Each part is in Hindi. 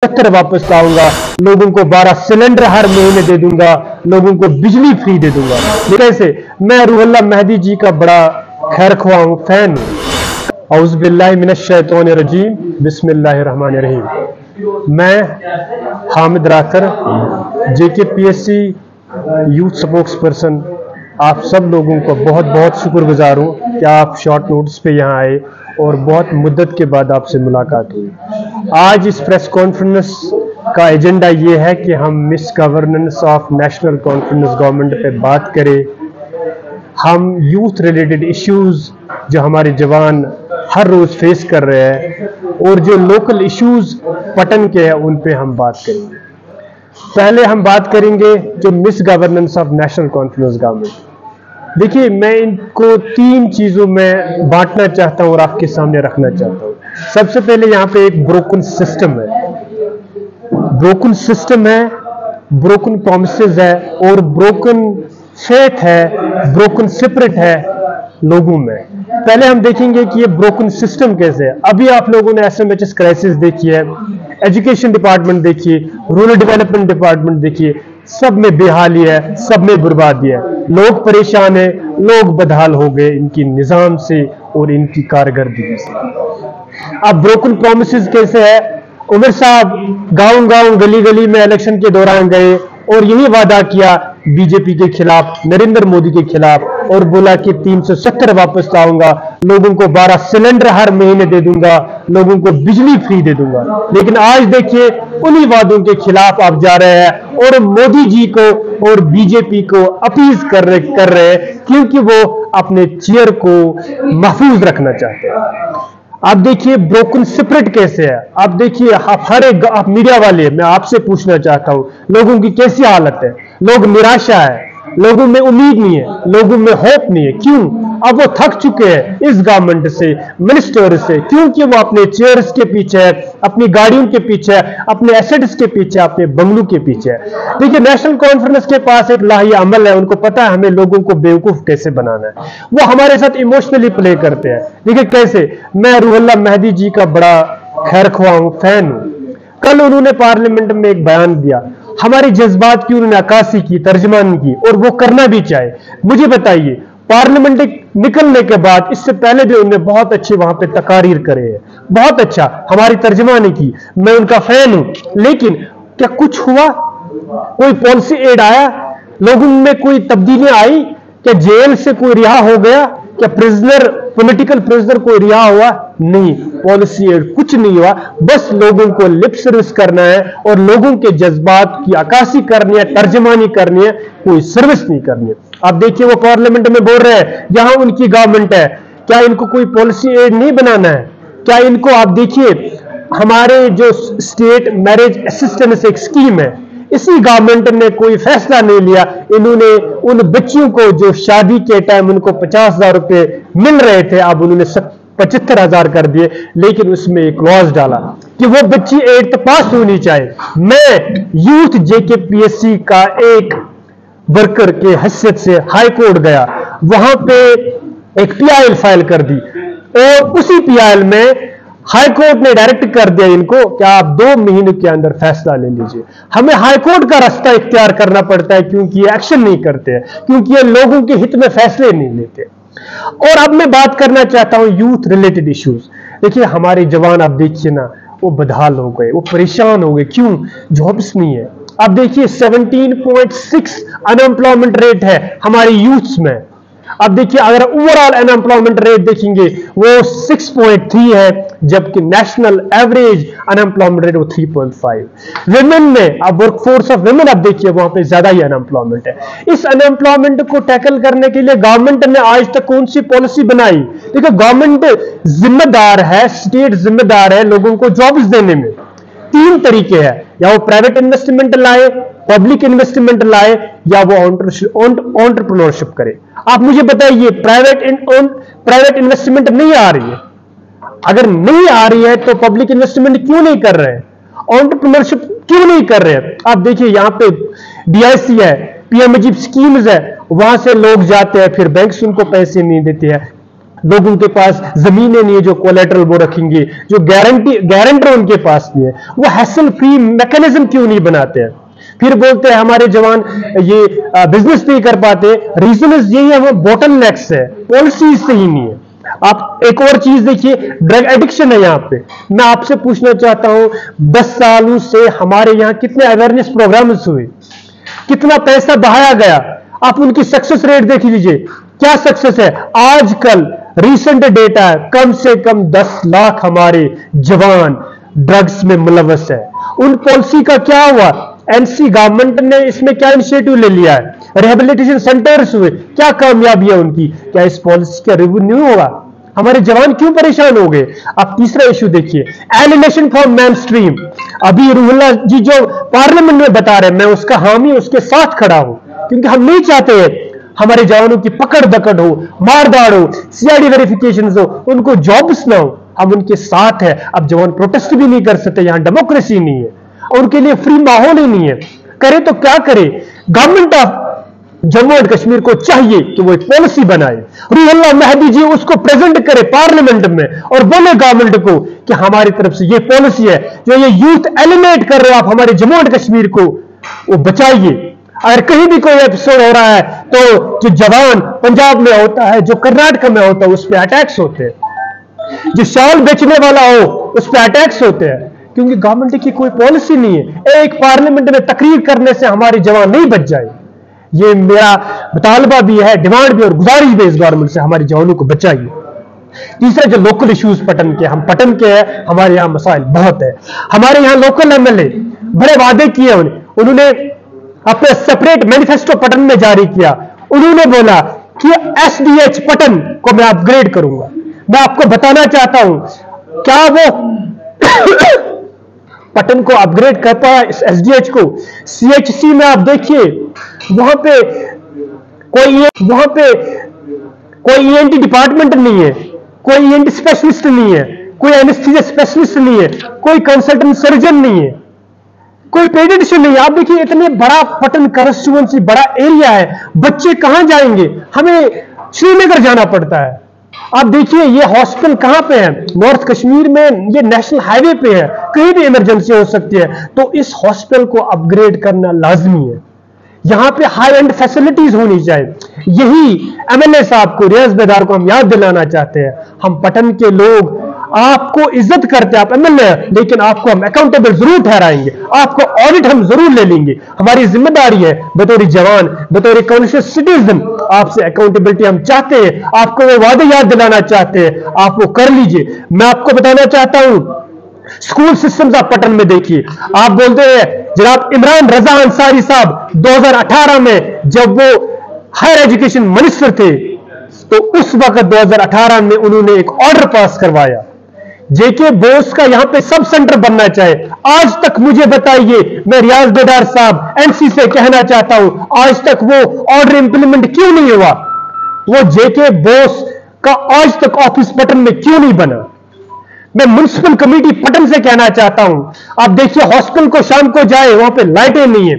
70 वापस लाऊंगा, लोगों को 12 सिलेंडर हर महीने दे दूंगा, लोगों को बिजली फ्री दे दूंगा। कैसे? मैं रूहुल्लाह मेहदी जी का बड़ा खैरख्वाह हूं, फैन हूं। औज़ु बिल्लाहि मिनश शैतानिर रजीम, बिस्मिल्लाहिर रहमानिर रहीम। मैं Hamid Rakar, JKPSC youth spokesperson, आप सब लोगों को बहुत बहुत शुक्रगुजार हूँ कि आप शॉर्ट नोटिस पे यहाँ आए और बहुत मुद्दत के बाद आपसे मुलाकात हुई। आज इस प्रेस कॉन्फ्रेंस का एजेंडा ये है कि हम miss governance of national conference government पे बात करें। हम यूथ रिलेटेड इश्यूज जो हमारे जवान हर रोज़ फेस कर रहे हैं और जो लोकल इश्यूज पटन के हैं उन पे हम बात करेंगे। पहले हम बात करेंगे जो miss governance of national conference government. देखिए, मैं इनको 3 चीज़ों में बांटना चाहता हूं और आपके सामने रखना चाहता हूं। सबसे पहले यहाँ पे एक ब्रोकन सिस्टम है, ब्रोकन सिस्टम है, ब्रोकन प्रॉमिसेस है और ब्रोकन फेथ है, ब्रोकन स्पिरिट है लोगों में। पहले हम देखेंगे कि ये ब्रोकन सिस्टम कैसे है। अभी आप लोगों ने SMHS क्राइसिस देखी है, एजुकेशन डिपार्टमेंट देखिए, रूरल डेवलपमेंट डिपार्टमेंट देखिए, सब में बेहाली है, सब में बर्बादी है। लोग परेशान है, लोग बदहाल हो गए इनकी निजाम से और इनकी कारकर्दगी से। अब ब्रोकन प्रोमिसेस कैसे है? उमर साहब गांव गांव गली गली में इलेक्शन के दौरान गए और यही वादा किया बीजेपी के खिलाफ, नरेंद्र मोदी के खिलाफ, और बोला कि 370 वापस लाऊंगा, लोगों को 12 सिलेंडर हर महीने दे दूंगा, लोगों को बिजली फ्री दे दूंगा। लेकिन आज देखिए उन्हीं वादों के खिलाफ आप जा रहे हैं और मोदी जी को और बीजेपी को अपीज कर रहे हैं क्योंकि वो अपने चेयर को महफूज रखना चाहते हैं। आप देखिए ब्रोकन स्पिरिट कैसे है। आप देखिए, आप मीडिया वाले, मैं आपसे पूछना चाहता हूं, लोगों की कैसी हालत है? लोग निराशा है, लोगों में उम्मीद नहीं है, लोगों में होप नहीं है। क्यों? अब वो थक चुके हैं इस गवर्नमेंट से, मिनिस्टर से, क्योंकि वो अपने चेयर्स के पीछे है, अपनी गाड़ियों के पीछे है, अपने एसेट्स के पीछे, अपने बंगलों के पीछे है। देखिए, नेशनल कॉन्फ्रेंस के पास एक लाही अमल है, उनको पता है हमें लोगों को बेवकूफ कैसे बनाना है। वो हमारे साथ इमोशनली प्ले करते हैं। देखिए कैसे? मैं रूहुल्लाह मेहदी जी का बड़ा खैरख्वाह हूं, फैन हूं। कल उन्होंने पार्लियामेंट में एक बयान दिया, हमारे जज्बात की उन्होंने अक्कासी की, तर्जमानी की, और वो करना भी चाहे। मुझे बताइए, पार्लियामेंट निकलने के बाद, इससे पहले भी उन्होंने बहुत अच्छे वहां पे तकारीर करे हैं, बहुत अच्छा हमारी तर्जमानी की, मैं उनका फैन हूं। लेकिन क्या कुछ हुआ? कोई पॉलिसी एड आया? लोगों में कोई तब्दीलियां आई? क्या जेल से कोई रिहा हो गया? क्या प्रिजनर, पॉलिटिकल प्रिजनर कोई रिहा हुआ? नहीं, पॉलिसी एड कुछ नहीं हुआ। बस लोगों को लिप सर्विस करना है और लोगों के जज्बात की अक्कासी करनी है, तर्जमानी करनी है, कोई सर्विस नहीं करनी है। आप देखिए, वो पार्लियामेंट में बोल रहे हैं जहां उनकी गवर्नमेंट है, क्या इनको कोई पॉलिसी एड नहीं बनाना है? क्या इनको, आप देखिए हमारे जो स्टेट मैरिज असिस्टेंस एक स्कीम है, इसी गवर्नमेंट ने कोई फैसला नहीं लिया। इन्होंने उन बच्चियों को जो शादी के टाइम उनको 50,000 रुपए मिल रहे थे, अब उन्होंने 75,000 कर दिए। लेकिन उसमें एक क्लॉज डाला कि वो बच्ची 8th पास होनी चाहिए। मैं यूथ JKPSC का एक वर्कर के हैसियत से हाई कोर्ट गया, वहां पे एक PIL फाइल कर दी और उसी PIL में हाई कोर्ट ने डायरेक्ट कर दिया इनको कि आप 2 महीने के अंदर फैसला ले लीजिए। हमें हाई कोर्ट का रास्ता इख्तियार करना पड़ता है क्योंकि ये एक्शन नहीं करते हैं, क्योंकि ये लोगों के हित में फैसले नहीं लेते। और अब मैं बात करना चाहता हूं यूथ रिलेटेड इश्यूज। देखिए, हमारे जवान आप देखिए ना, वो बदहाल हो गए, वो परेशान हो गए। क्यों? जॉब्स नहीं है। अब देखिए 17.6 अनएम्प्लॉयमेंट रेट है हमारे यूथ्स में। अब देखिए, अगर ओवरऑल अनएम्प्लॉयमेंट रेट देखेंगे वो 6.3 है, जबकि नेशनल एवरेज अनएम्प्लॉयमेंट रेट वो 3.5। विमेन में, अब वर्कफोर्स ऑफ विमेन, अब देखिए वहां पे ज्यादा ही अनएम्प्लॉयमेंट है। इस अनएम्प्लॉयमेंट को टैकल करने के लिए गवर्नमेंट ने आज तक कौन सी पॉलिसी बनाई? देखो, गवर्नमेंट जिम्मेदार है, स्टेट जिम्मेदार है लोगों को जॉब्स देने में। 3 तरीके हैं, या वो प्राइवेट इन्वेस्टमेंट लाए, पब्लिक इन्वेस्टमेंट लाए, या वो एंटरप्रेन्योरशिप करे। आप मुझे बताइए, प्राइवेट इन्वेस्टमेंट नहीं आ रही है। अगर नहीं आ रही है तो पब्लिक इन्वेस्टमेंट क्यों नहीं कर रहे हैं? एंटरप्रेन्योरशिप क्यों नहीं कर रहे हैं? आप देखिए, यहां पे DIC है, PMAG स्कीम्स है, वहां से लोग जाते हैं, फिर बैंक उनको पैसे नहीं देते हैं। लोगों के पास जमीनें नहीं है जो कोलेटरल वो रखेंगे, जो गारंटर उनके पास नहीं है, वो हैसल फ्री मैकेनिज्म क्यों नहीं बनाते हैं? फिर बोलते हैं हमारे जवान ये बिजनेस नहीं कर पाते। रीजन यही है, वो बोटलनेक्स है, पॉलिसी सही नहीं है। आप एक और चीज देखिए, ड्रग एडिक्शन है। यहां पे मैं आपसे पूछना चाहता हूं, 10 सालों से हमारे यहां कितने अवेयरनेस प्रोग्राम्स हुए, कितना पैसा बहाया गया? आप उनकी सक्सेस रेट देख लीजिए, क्या सक्सेस है? आजकल रीसेंट डेटा है, कम से कम 10 लाख हमारे जवान ड्रग्स में मुलव्वस है। उन पॉलिसी का क्या हुआ? एनसी गवर्नमेंट ने इसमें क्या इनिशिएटिव ले लिया है? रिहेबिलिटेशन सेंटर्स हुए, क्या कामयाबी है उनकी? क्या इस पॉलिसी का रिव्यू नहीं होगा? हमारे जवान क्यों परेशान हो गए? आप तीसरा इशू देखिए, एलिनेशन फ्रॉम मेन स्ट्रीम। अभी रूहुल्लाह जी जो पार्लियामेंट में बता रहे हैं, मैं उसका हामी, उसके साथ खड़ा हूं, क्योंकि हम नहीं चाहते हमारे जवानों की पकड़ दकड़ हो, मारदाड़ हो, सीआईडी वेरिफिकेशन हो, उनको जॉब्स ना हो। हम उनके साथ है। अब जवान प्रोटेस्ट भी नहीं कर सकते, यहां डेमोक्रेसी नहीं है, उनके लिए फ्री माहौल ही नहीं है। करे तो क्या करे? Government of Jammu and Kashmir को चाहिए कि वो एक पॉलिसी बनाए, रूहुल्लाह महदी जी उसको प्रेजेंट करे पार्लियामेंट में और बोले गवर्नमेंट को कि हमारी तरफ से ये पॉलिसी है, जो ये यूथ एलिमिनेट कर रहे हो आप हमारे जम्मू एंड कश्मीर को, वो बचाइए। अगर कहीं भी कोई एपिसोड हो रहा है तो जो जवान पंजाब में होता है, जो कर्नाटक में होता है, उस पर अटैक्स होते हैं, जो शॉल बेचने वाला हो उस पर अटैक्स होते हैं, क्योंकि गवर्नमेंट की कोई पॉलिसी नहीं है। एक पार्लियामेंट में तकरीर करने से हमारे जवान नहीं बच जाए। ये मेरा मुतालबा भी है, डिमांड भी और गुजारिश भी इस गवर्नमेंट से, हमारे जवानों को बचाइए। तीसरा, जो लोकल इश्यूज पटन के, हम पटन के हैं, हमारे यहां मसाइल बहुत है। हमारे यहां लोकल एमएलए बड़े वादे किए, उन्होंने अपने सेपरेट मैनिफेस्टो पटन में जारी किया। उन्होंने बोला कि एसडीएच पटन को मैं अपग्रेड करूंगा। मैं आपको बताना चाहता हूं, क्या वो पटन को अपग्रेड कर पाया इस एसडीएच को? सीएचसी में आप देखिए, वहां पे कोई ईएनटी डिपार्टमेंट नहीं है, कोई ईएनटी स्पेशलिस्ट नहीं है, कोई एनेस्थीसिया स्पेशलिस्ट नहीं है, कोई कंसल्टेंट सर्जन नहीं है, कोई पेडियाट्रिशियन नहीं है। आप देखिए, इतने बड़ा पटन कंस्टिट्यूएंसी, बड़ा एरिया है, बच्चे कहां जाएंगे? हमें श्रीनगर जाना पड़ता है। आप देखिए, ये हॉस्पिटल कहां पे है? नॉर्थ कश्मीर में, ये नेशनल हाईवे पे है, कहीं भी इमरजेंसी हो सकती है। तो इस हॉस्पिटल को अपग्रेड करना लाजमी है। यहां पे हाई एंड फैसिलिटीज होनी चाहिए। यही एमएलए साहब को, रियाज बेदार को हम याद दिलाना चाहते हैं। हम पटन के लोग आपको इज्जत करते हैं, आप एमएलए, लेकिन आपको हम अकाउंटेबल जरूर ठहराएंगे, आपको ऑडिट हम जरूर ले लेंगे। हमारी जिम्मेदारी है बतौर जवान, बतौर कॉन्शियस सिटीजन, आपसे अकाउंटेबिलिटी हम चाहते हैं। आपको वो वादे याद दिलाना चाहते हैं, आप वो कर लीजिए। मैं आपको बताना चाहता हूं, स्कूल सिस्टम्स आप पटन में देखिए। आप बोलते हैं जनाब इमरान रजा अंसारी साहब 2018 में जब वो हायर एजुकेशन मिनिस्टर थे, तो उस वक्त 2018 में उन्होंने एक ऑर्डर पास करवाया, जेके बोस का यहां पे सब सेंटर बनना चाहिए। आज तक मुझे बताइए, मैं रियाज बेदार साहब एमसी से कहना चाहता हूं, आज तक वो ऑर्डर इंप्लीमेंट क्यों नहीं हुआ? वो जेके बोस का आज तक ऑफिस पटन में क्यों नहीं बना? मैं म्युनिसिपल कमेटी पटन से कहना चाहता हूं, आप देखिए हॉस्पिटल को शाम को जाए, वहां पे लाइटें नहीं है,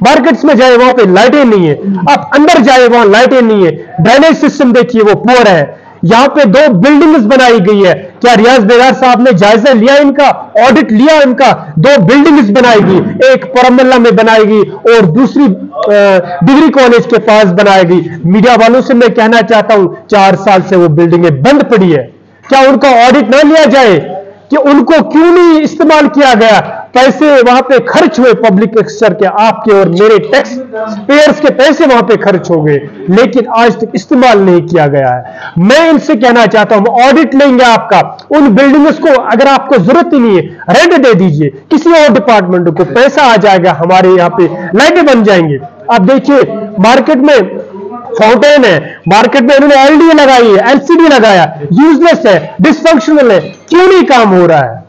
मार्केट्स में जाए वहां पे लाइटें नहीं है, आप अंदर जाए वहां लाइटें नहीं है, ड्रेनेज सिस्टम देखिए वो पुअर है। यहां पे 2 बिल्डिंग्स बनाई गई है, क्या रियाज बेदार साहब ने जायजा लिया इनका, ऑडिट लिया इनका? 2 बिल्डिंग्स बनाई गई, एक परमल्ला में बनाई गई और दूसरी डिग्री कॉलेज के पास बनाई गई। मीडिया वालों से मैं कहना चाहता हूं, 4 साल से वो बिल्डिंगें बंद पड़ी है। क्या उनका ऑडिट ना लिया जाए कि उनको क्यों नहीं इस्तेमाल किया गया? पैसे वहां पे खर्च हुए, पब्लिक एक्सचर के, आपके और मेरे टैक्स पेयर्स के पैसे वहां पे खर्च हो गए, लेकिन आज तक इस्तेमाल नहीं किया गया है। मैं इनसे कहना चाहता हूं, ऑडिट लेंगे आपका, उन बिल्डिंग्स को अगर आपको जरूरत ही नहीं है, रेंट दे दीजिए किसी और डिपार्टमेंट को, पैसा आ जाएगा, हमारे यहां पे लाइटें बन जाएंगे। आप देखिए मार्केट में फाउंटेन है, मार्केट में उन्होंने एलईडी लगाई है, एलसीडी लगाया, यूजलेस है, डिसफंक्शनल है, क्यों नहीं काम हो रहा है?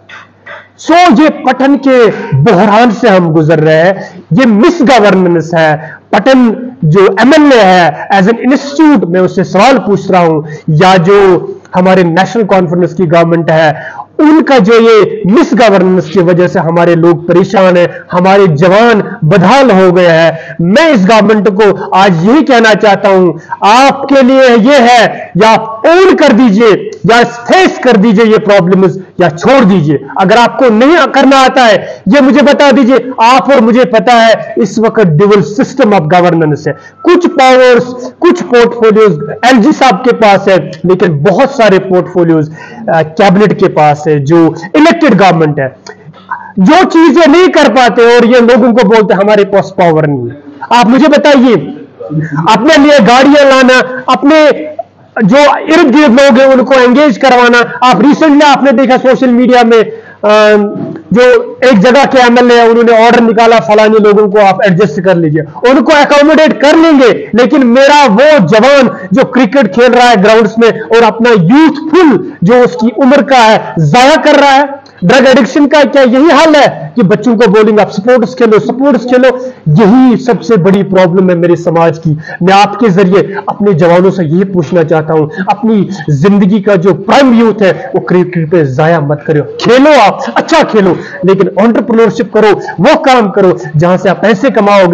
सो ये पटन के बहरान से हम गुजर रहे हैं, ये मिस गवर्नेंस है। पटन जो एमएलए है एज एन इंस्टीट्यूट, मैं उससे सवाल पूछ रहा हूं, या जो हमारे नेशनल कॉन्फ्रेंस की गवर्नमेंट है, उनका जो ये मिस गवर्नेंस की वजह से हमारे लोग परेशान हैं, हमारे जवान बदहाल हो गए हैं। मैं इस गवर्नमेंट को आज यही कहना चाहता हूं, आपके लिए ये है, या ओन कर दीजिए या फेस कर दीजिए ये प्रॉब्लम्स, या छोड़ दीजिए। अगर आपको नहीं करना आता है ये मुझे बता दीजिए। आप और मुझे पता है इस वक्त ड्यूअल सिस्टम ऑफ गवर्नेंस है, कुछ पावर्स, कुछ पोर्टफोलियोज एलजी साहब के पास है, लेकिन बहुत सारे पोर्टफोलियोज कैबिनेट के पास है जो इलेक्टेड गवर्नमेंट है। जो चीजें नहीं कर पाते और ये लोगों को बोलते हमारे पास पावर नहीं है। आप मुझे बताइए, अपने लिए गाड़ियां लाना, अपने जो इर्द गिर्द लोग हैं उनको एंगेज करवाना। आप रिसेंटली आपने देखा सोशल मीडिया में जो एक जगह के एमएलए है उन्होंने ऑर्डर निकाला, फलाने लोगों को आप एडजस्ट कर लीजिए, उनको अकोमोडेट कर लेंगे। लेकिन मेरा वो जवान जो क्रिकेट खेल रहा है ग्राउंड्स में और अपना यूथफुल जो उसकी उम्र का है जाया कर रहा है, ड्रग एडिक्शन का क्या यही हाल है कि बच्चों को बोलेंगे आप स्पोर्ट्स खेलो, स्पोर्ट्स खेलो? यही सबसे बड़ी प्रॉब्लम है मेरे समाज की। मैं आपके जरिए अपने जवानों से यही पूछना चाहता हूं, अपनी जिंदगी का जो प्राइम यूथ है वो क्रिकेट पे जाया मत करो। खेलो, आप अच्छा खेलो, लेकिन एंटरप्रेन्योरशिप करो, वो काम करो जहां से आप पैसे कमाओगे।